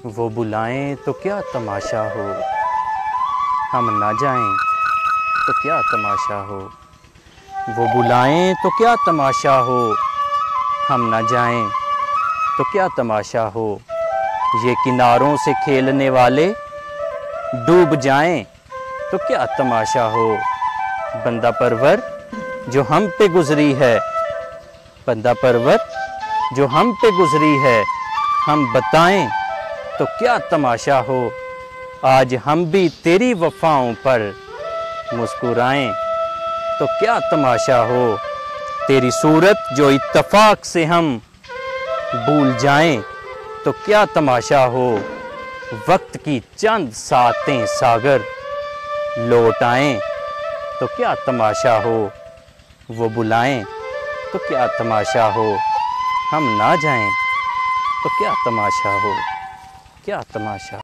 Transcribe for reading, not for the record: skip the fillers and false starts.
वो बुलाएं तो क्या तमाशा हो, हम ना जाएं तो क्या तमाशा हो। वो बुलाएं तो क्या तमाशा हो, हम ना जाएं तो क्या तमाशा हो। ये किनारों से खेलने वाले डूब जाएं तो क्या तमाशा हो। बंदा परवर जो हम पे गुजरी है, बंदा परवर जो हम पे गुजरी है, हम बताएं तो क्या तमाशा हो। आज हम भी तेरी वफ़ाओं पर मुस्कुराएं तो क्या तमाशा हो। तेरी सूरत जो इत्तफाक से हम भूल जाएं तो क्या तमाशा हो। वक्त की चंद सातें सागर लौट आएं तो क्या तमाशा हो। वो बुलाएं तो क्या तमाशा हो, हम ना जाएं तो क्या तमाशा हो, क्या तमाशा।